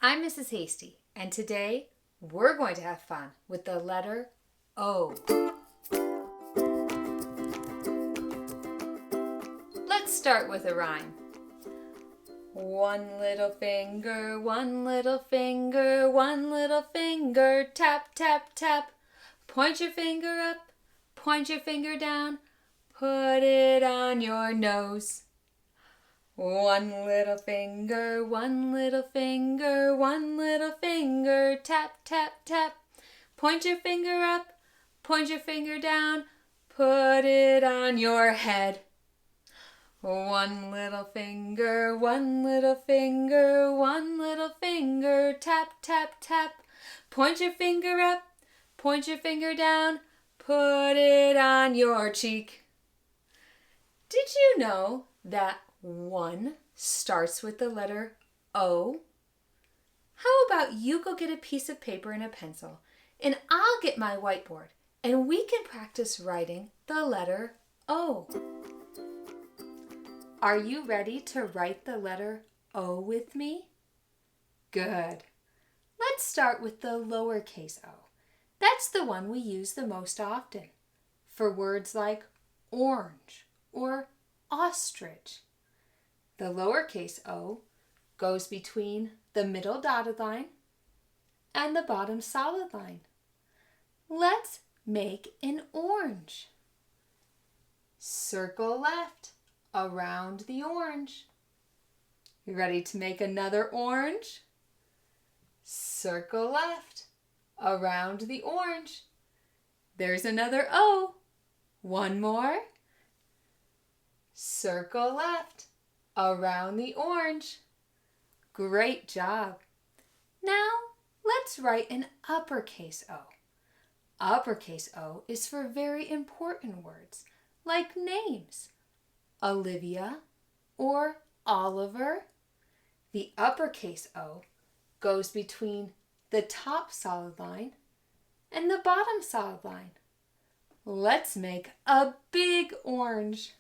I'm Mrs. Hasty, and today we're going to have fun with the letter O. Let's start with a rhyme. One little finger, one little finger, one little finger, tap, tap, tap. Point your finger up, point your finger down, put it on your nose. One little finger, one little finger, one little finger, tap, tap, tap. Point your finger up, point your finger down, put it on your head. One little finger, one little finger, one little finger, tap, tap, tap. Point your finger up, point your finger down, put it on your cheek. Did you know that one starts with the letter O? How about you go get a piece of paper and a pencil, and I'll get my whiteboard, and we can practice writing the letter O. Are you ready to write the letter O with me? Good. Let's start with the lowercase o. That's the one we use the most often for words like orange or ostrich. The lowercase o goes between the middle dotted line and the bottom solid line. Let's make an orange. Circle left around the orange. You ready to make another orange? Circle left around the orange. There's another O. One more. Circle left around the orange. Great job. Now let's write an uppercase O. Uppercase O is for very important words like names, Olivia or Oliver. The uppercase O goes between the top solid line and the bottom solid line. Let's make a big orange.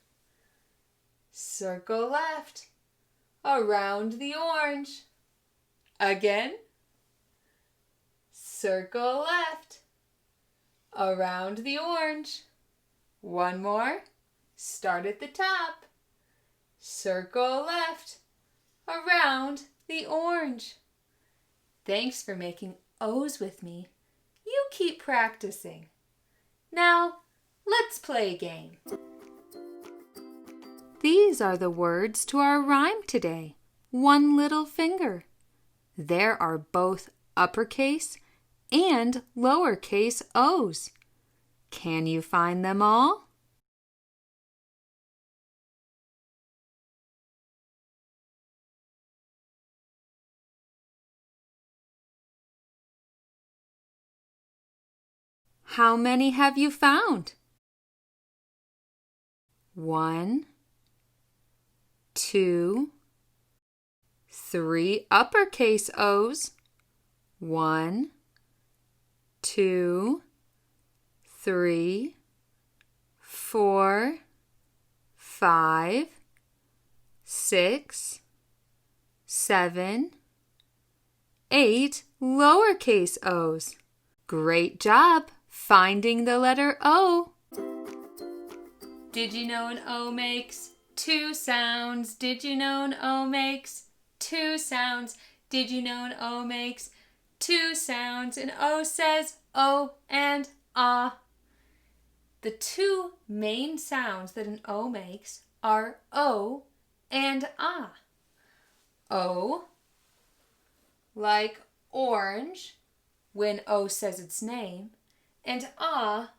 Circle left around the orange. Again. Circle left around the orange. One more. Start at the top. Circle left around the orange. Thanks for making O's with me. You keep practicing. Now, let's play a game. These are the words to our rhyme today. One little finger. There are both uppercase and lowercase O's. Can you find them all? How many have you found? 1, 2, 3 uppercase O's. 1, 2, 3, 4, 5, 6, 7, 8 lowercase O's. Great job finding the letter O. Did you know an O makes 2 sounds? Did you know an O makes 2 sounds? Did you know an O makes 2 sounds? An O says O and ah. The 2 main sounds that an O makes are O and ah. O, like orange, when O says its name, and ah,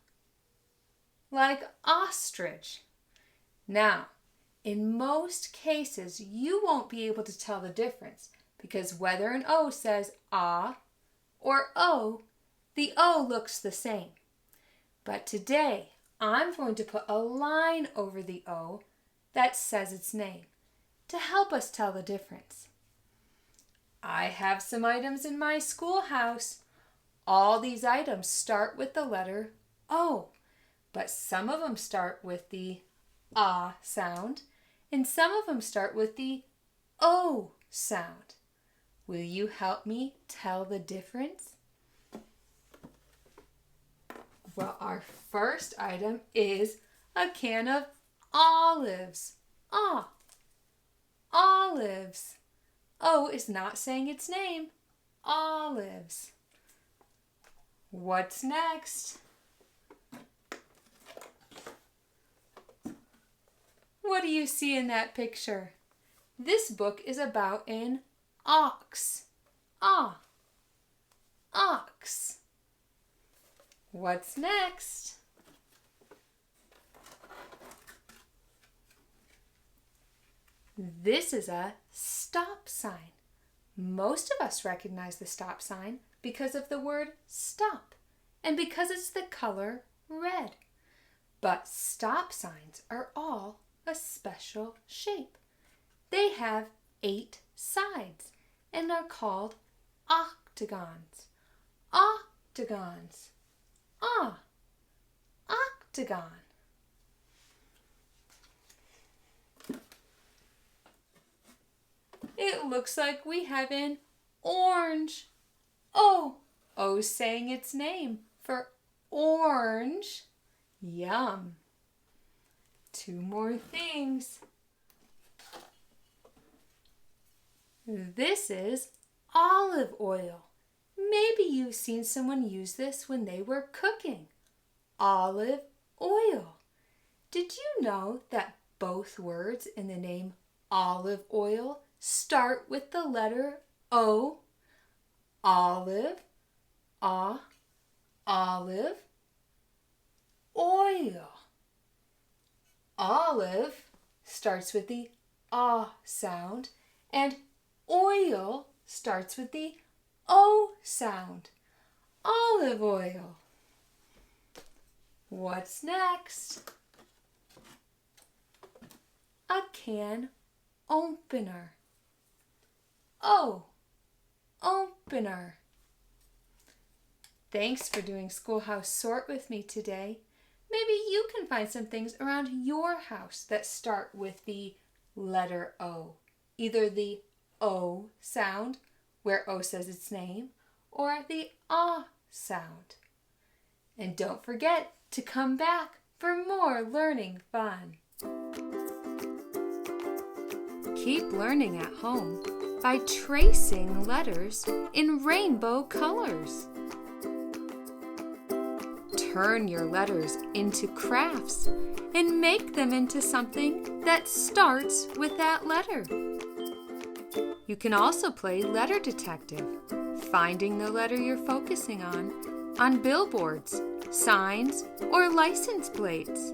like ostrich. Now, in most cases, you won't be able to tell the difference because whether an O says ah or O, the O looks the same. But today, I'm going to put a line over the O that says its name to help us tell the difference. I have some items in my schoolhouse. All these items start with the letter O, but some of them start with the ah sound, and some of them start with the O sound. Will you help me tell the difference? Well, our first item is a can of olives. Olives. O is not saying its name. Olives. What's next? What do you see in that picture? This book is about an ox. Ox. What's next? This is a stop sign. Most of us recognize the stop sign because of the word stop and because it's the color red. But stop signs are all a special shape. They have 8 sides and are called octagons. Octagons. Octagon. It looks like we have an orange. O's saying its name for orange. Yum. 2 more things. This is olive oil. Maybe you've seen someone use this when they were cooking. Olive oil. Did you know that both words in the name olive oil start with the letter O? Olive, olive, oil. Olive starts with the sound, and oil starts with the O sound. Olive oil. What's next? A can opener. Opener. Thanks for doing Schoolhouse Sort with me today. Maybe you can find some things around your house that start with the letter O. Either the O sound, where O says its name, or the sound. And don't forget to come back for more learning fun. Keep learning at home by tracing letters in rainbow colors. Turn your letters into crafts and make them into something that starts with that letter. You can also play letter detective, finding the letter you're focusing on billboards, signs, or license plates.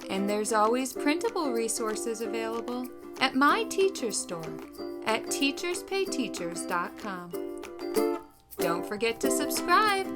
And there's always printable resources available at my teacher store at teacherspayteachers.com. Don't forget to subscribe.